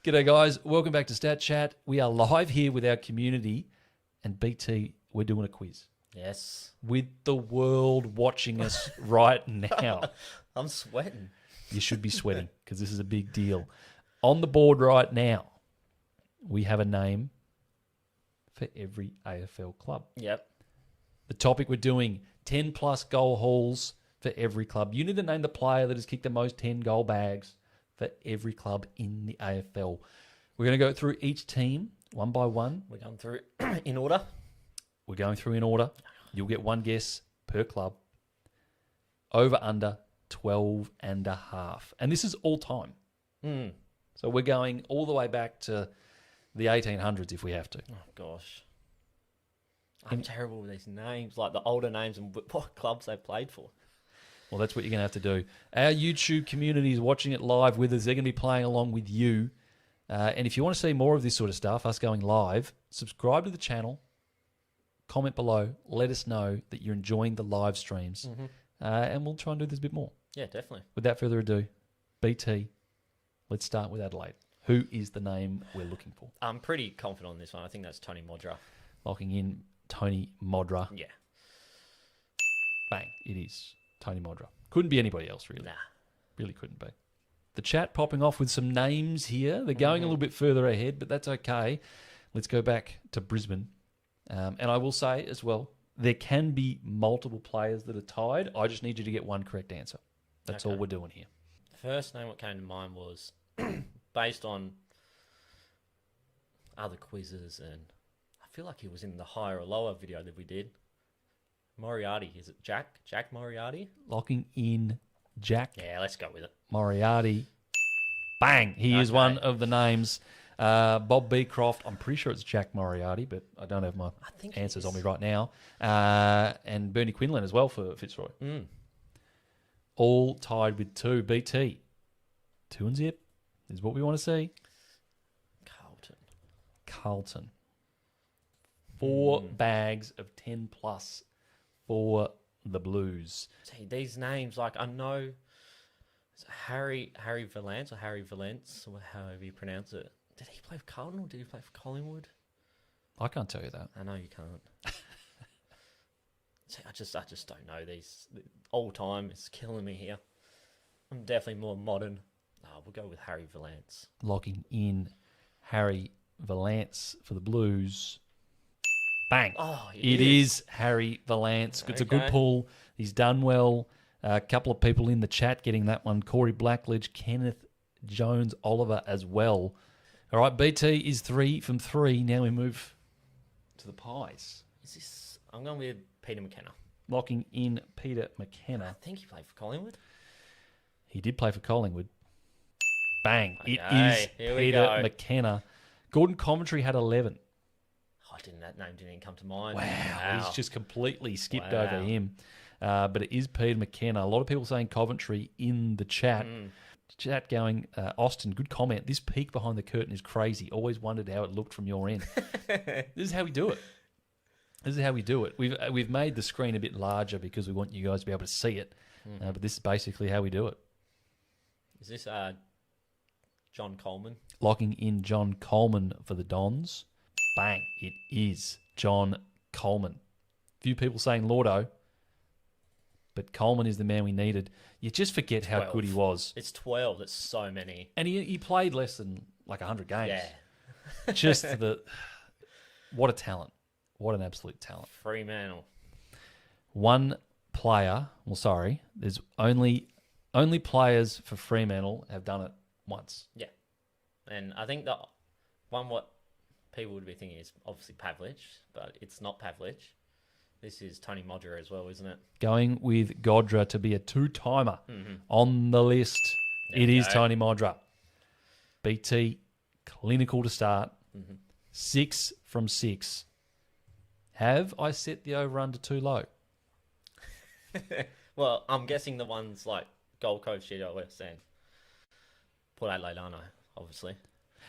G'day guys, welcome back to Statchat. We are live here with our community, and BT, we're doing a quiz. Yes. With the world watching us right now. I'm sweating. You should be sweating because this is a big deal. On the board right now, we have a name for every AFL club. Yep. The topic we're doing, 10 plus goal hauls for every club. You need to name the player that has kicked the most 10 goal bags for every club in the AFL. We're going to go through each team one by one. We're going through in order. We're going through in order. You'll get one guess per club. Over, under, 12 and a half. And this is all time. So we're going all the way back to the 1800s if we have to. Oh, gosh. I'm terrible with these names, like the older names and what clubs they played for. Well, that's what you're going to have to do. Our YouTube community is watching it live with us. They're going to be playing along with you. And if you want to see more of this sort of stuff, us going live, subscribe to the channel, comment below, let us know that you're enjoying the live streams, and we'll try and do this a bit more. Yeah, definitely. Without further ado, BT, let's start with Adelaide. Who is the name we're looking for? I'm pretty confident on this one. I think that's Tony Modra. Locking in Tony Modra. Yeah. Bang, it is Tony Modra. Couldn't be anybody else, really. Nah. Really couldn't be. The chat popping off with some names here. They're going a little bit further ahead, but that's okay. Let's go back to Brisbane. And I will say as well, there can be multiple players that are tied. I just need you to get one correct answer. That's all we're doing here. The first name that came to mind was based on other quizzes, and I feel like he was in the higher or lower video that we did. Moriarty. Is it Jack? Jack Moriarty? Locking in Jack Yeah, let's go with it. Moriarty. Bang! He is one of the names. Bob Beecroft. I'm pretty sure it's Jack Moriarty, but I don't have my answers on me right now. And Bernie Quinlan as well for Fitzroy. All tied with 2. BT. 2 and zip is what we want to see. Carlton. 4 bags of 10 plus for the Blues. See, these names, like I know it's Harry Valance or Harry Valence, or however you pronounce it. Did he play for Carlton or did he play for Collingwood? I can't tell you that. I know you can't. See, I just don't know these. Old time is killing me here. I'm definitely more modern. We'll go with Harry Valance. Locking in Harry Valance for the Blues. Bang. Oh, it is Harry Valance. It's a good pull. He's done well. A couple of people in the chat getting that one. Corey Blackledge, Kenneth Jones, Oliver as well. All right, BT is 3 from 3. Now we move to the Pies. Is this? I'm going with Peter McKenna. Locking in Peter McKenna. I think he played for Collingwood. He did play for Collingwood. Bang. Okay, It is here we Peter go. McKenna. Gordon Coventry had 11. That name didn't even come to mind. Wow. He's just completely skipped over him. But it is Peter McKenna. A lot of people saying Coventry in the chat. Chat going, Austin, good comment. This peek behind the curtain is crazy. Always wondered how it looked from your end. This is how we do it. We've made the screen a bit larger because we want you guys to be able to see it. But this is basically how we do it. Is this John Coleman? Locking in John Coleman for the Dons. Bang. It is John Coleman. Few people saying Lordo, but Coleman is the man we needed. You just forget 12. how good he was. It's 12. That's so many. And he played less than like 100 games. Yeah. Just what a talent. What an absolute talent. Fremantle. One player, there's only players for Fremantle have done it once. Yeah. And I think the one what people would be thinking is obviously Pavlich, but it's not Pavlich. This is Tony Modra as well, isn't it? Going with Godra to be a 2-timer on the list. It is Tony Modra. BT, clinical to start. 6 from 6. Have I set the over-under too low? Well, I'm guessing the ones like Gold Coast, GWS, and Port Adelaide, aren't I? Obviously.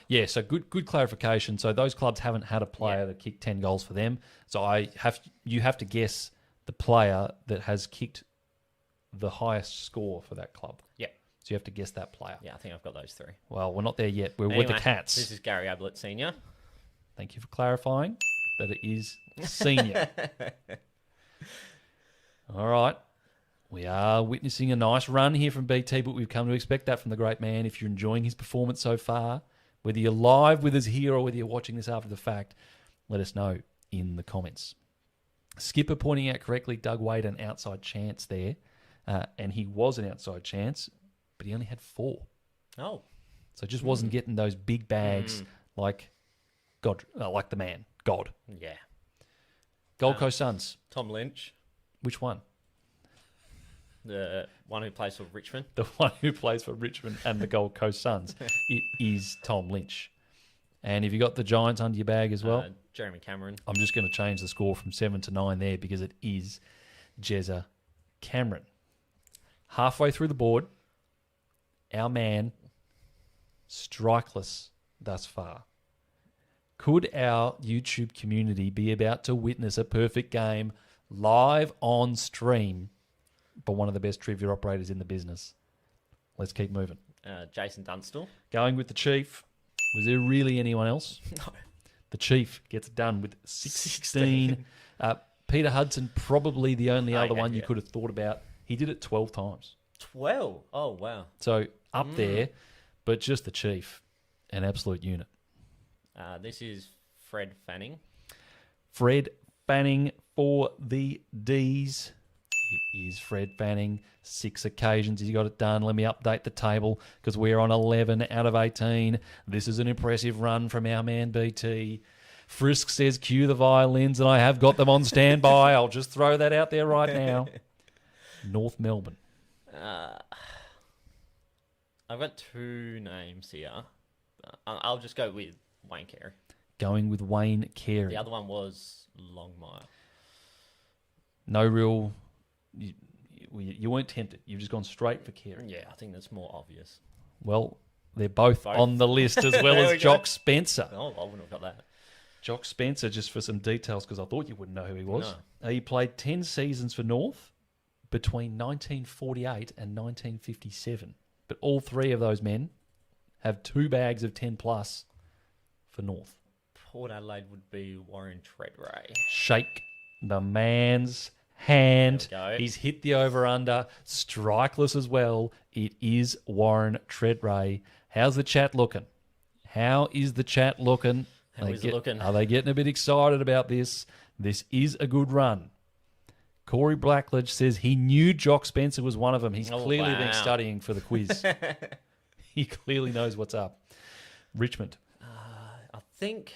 Yeah, so good clarification. So those clubs haven't had a player that kicked 10 goals for them. So you have to guess the player that has kicked the highest score for that club. Yeah. So So you have to guess that player. Yeah, I think I've got those 3. Well, we're not there yet. We're with Anyway, the Cats. This is Gary Ablett Senior. Thank you for clarifying that it is senior. All right. We are witnessing a nice run here from BT, but we've come to expect that from the great man. If you're enjoying his performance so far, whether you're live with us here or whether you're watching this after the fact, let us know in the comments. Skipper pointing out correctly, Doug Wade an outside chance there, and he was an outside chance, but he only had 4. Oh. So just wasn't getting those big bags like God, like the man, God. Yeah. Gold Coast Suns. Tom Lynch, Which one? the one who plays for Richmond. The one who plays for Richmond and the Gold Coast Suns. It is Tom Lynch. And have you got the Giants under your bag as well? Jeremy Cameron. I'm just going to change the score from 7 to 9 there because it is Jezza Cameron. Halfway through the board, our man, strikeless thus far. Could our YouTube community be about to witness a perfect game live on stream by one of the best trivia operators in the business? Let's keep moving. Jason Dunstall. Going with the Chief. Was there really anyone else? No. The Chief gets done with 16. Peter Hudson, probably the only other one you could have thought about. He did it 12 times. 12? Oh, wow. So up there, but just the Chief, an absolute unit. This is Fred Fanning. Fred Fanning for the Ds. It is Fred Fanning. 6 occasions he got it done. Let me update the table because we're on 11 out of 18. This is an impressive run from our man BT. Frisk says cue the violins, and I have got them on standby. I'll just throw that out there right now. North Melbourne. I've got 2 names here. I'll just go with Wayne Carey. Going with Wayne Carey. The other one was Longmire. No real... You weren't tempted. You've just gone straight for Carey. Yeah, I think that's more obvious. Well, they're both on the list as well as Jock Spencer. Oh, I wouldn't have got that. Jock Spencer, just for some details, because I thought you wouldn't know who he was. No. He played 10 seasons for North between 1948 and 1957. But all 3 of those men have 2 bags of 10 plus for North. Port Adelaide would be Warren Treadray. Shake the man's hand. There we go. He's hit the over-under. Strikeless as well. It is Warren Treadray. How's the chat looking? How is the chat looking? How is it looking? Are they getting a bit excited about this? This is a good run. Corey Blackledge says he knew Jock Spencer was one of them. He's clearly been studying for the quiz. He clearly knows what's up. Richmond. I think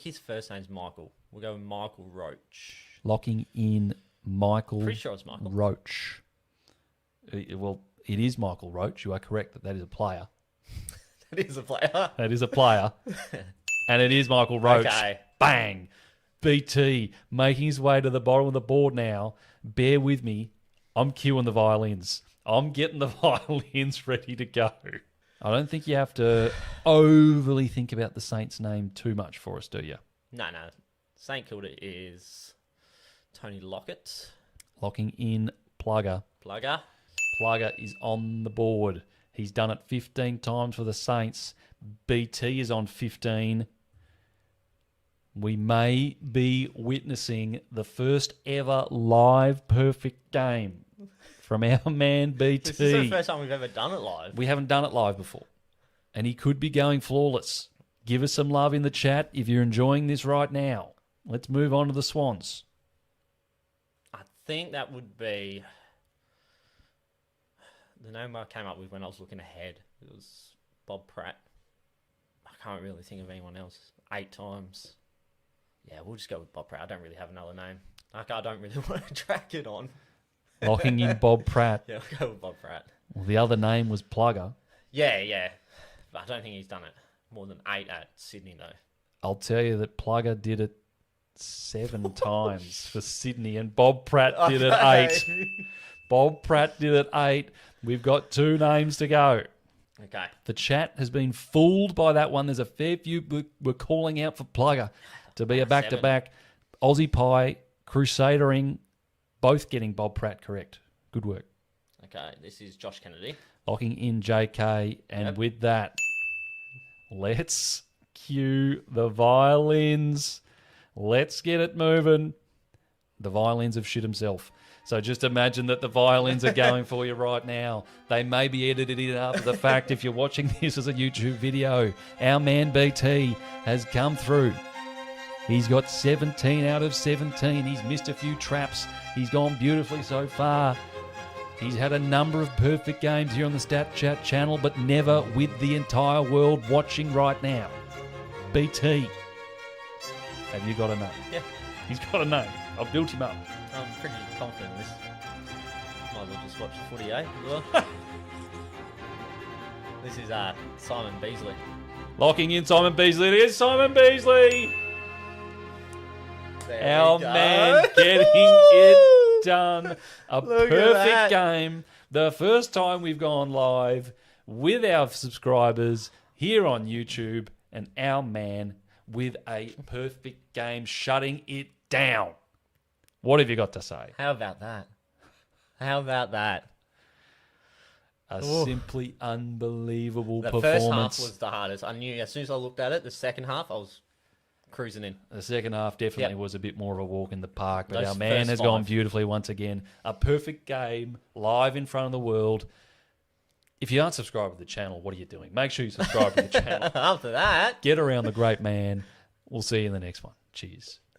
his first name's Michael. We'll go with Michael Roach. Locking in Michael Pretty sure it's Michael. Roach. Well, it is Michael Roach. You are correct that is a player. That is a player. That is a player. And it is Michael Roach. Okay. Bang. BT making his way to the bottom of the board now. Bear with me. I'm cueing the violins. I'm getting the violins ready to go. I don't think you have to overly think about the Saints' name too much for us, do you? No. St Kilda is Tony Lockett. Locking in Plugger. Plugger. Plugger is on the board. He's done it 15 times for the Saints. BT is on 15. We may be witnessing the first ever live perfect game from our man BT. This is the first time we've ever done it live. We haven't done it live before. And he could be going flawless. Give us some love in the chat if you're enjoying this right now. Let's move on to the Swans. I think that would be the name I came up with when I was looking ahead. It was Bob Pratt. I can't really think of anyone else. 8 times. Yeah, we'll just go with Bob Pratt. I don't really have another name. Like, I don't really want to track it on. Locking in Bob Pratt. Yeah, we'll go with Bob Pratt. Well, the other name was Plugger. Yeah. But I don't think he's done it more than 8 at Sydney, though. I'll tell you that Plugger did it 7 times for Sydney, and Bob Pratt did it 8. Bob Pratt did it 8. We've got 2 names to go. Okay. The chat has been fooled by that one. There's a fair few we're calling out for Plugger to be a back-to-back. Aussie Pie, Crusadering, both getting Bob Pratt correct. Good work. Okay, this is Josh Kennedy. Locking in JK, and with that, let's cue the violins. Let's get it moving. The violins have shit himself. So just imagine that the violins are going for you right now. They may be edited in after the fact if you're watching this as a YouTube video. Our man BT has come through. He's got 17 out of 17. He's missed a few traps. He's gone beautifully so far. He's had a number of perfect games here on the Statchat channel, but never with the entire world watching right now. BT, have you got a name? Yeah. He's got a name. I've built him up. I'm pretty confident in this. Might as well just watch the footy, eh? This is Simon Beasley. Locking in Simon Beasley. It is Simon Beasley. There Our we go. man getting it done. A Look at perfect that. game. The first time we've gone live with our subscribers here on YouTube, and our man with a perfect game, shutting it down. What have you got to say? How about that? How about that? A simply unbelievable The performance. first half was the hardest. I knew as soon as I looked at it, the second half, I was cruising in. The second half definitely Yep. was a bit more of a walk in the park, but Those our man first has gone five. beautifully once again. A perfect game, live in front of the world. If you aren't subscribed to the channel, what are you doing? Make sure you subscribe to the channel. After that. Get around the great man. We'll see you in the next one. Cheers.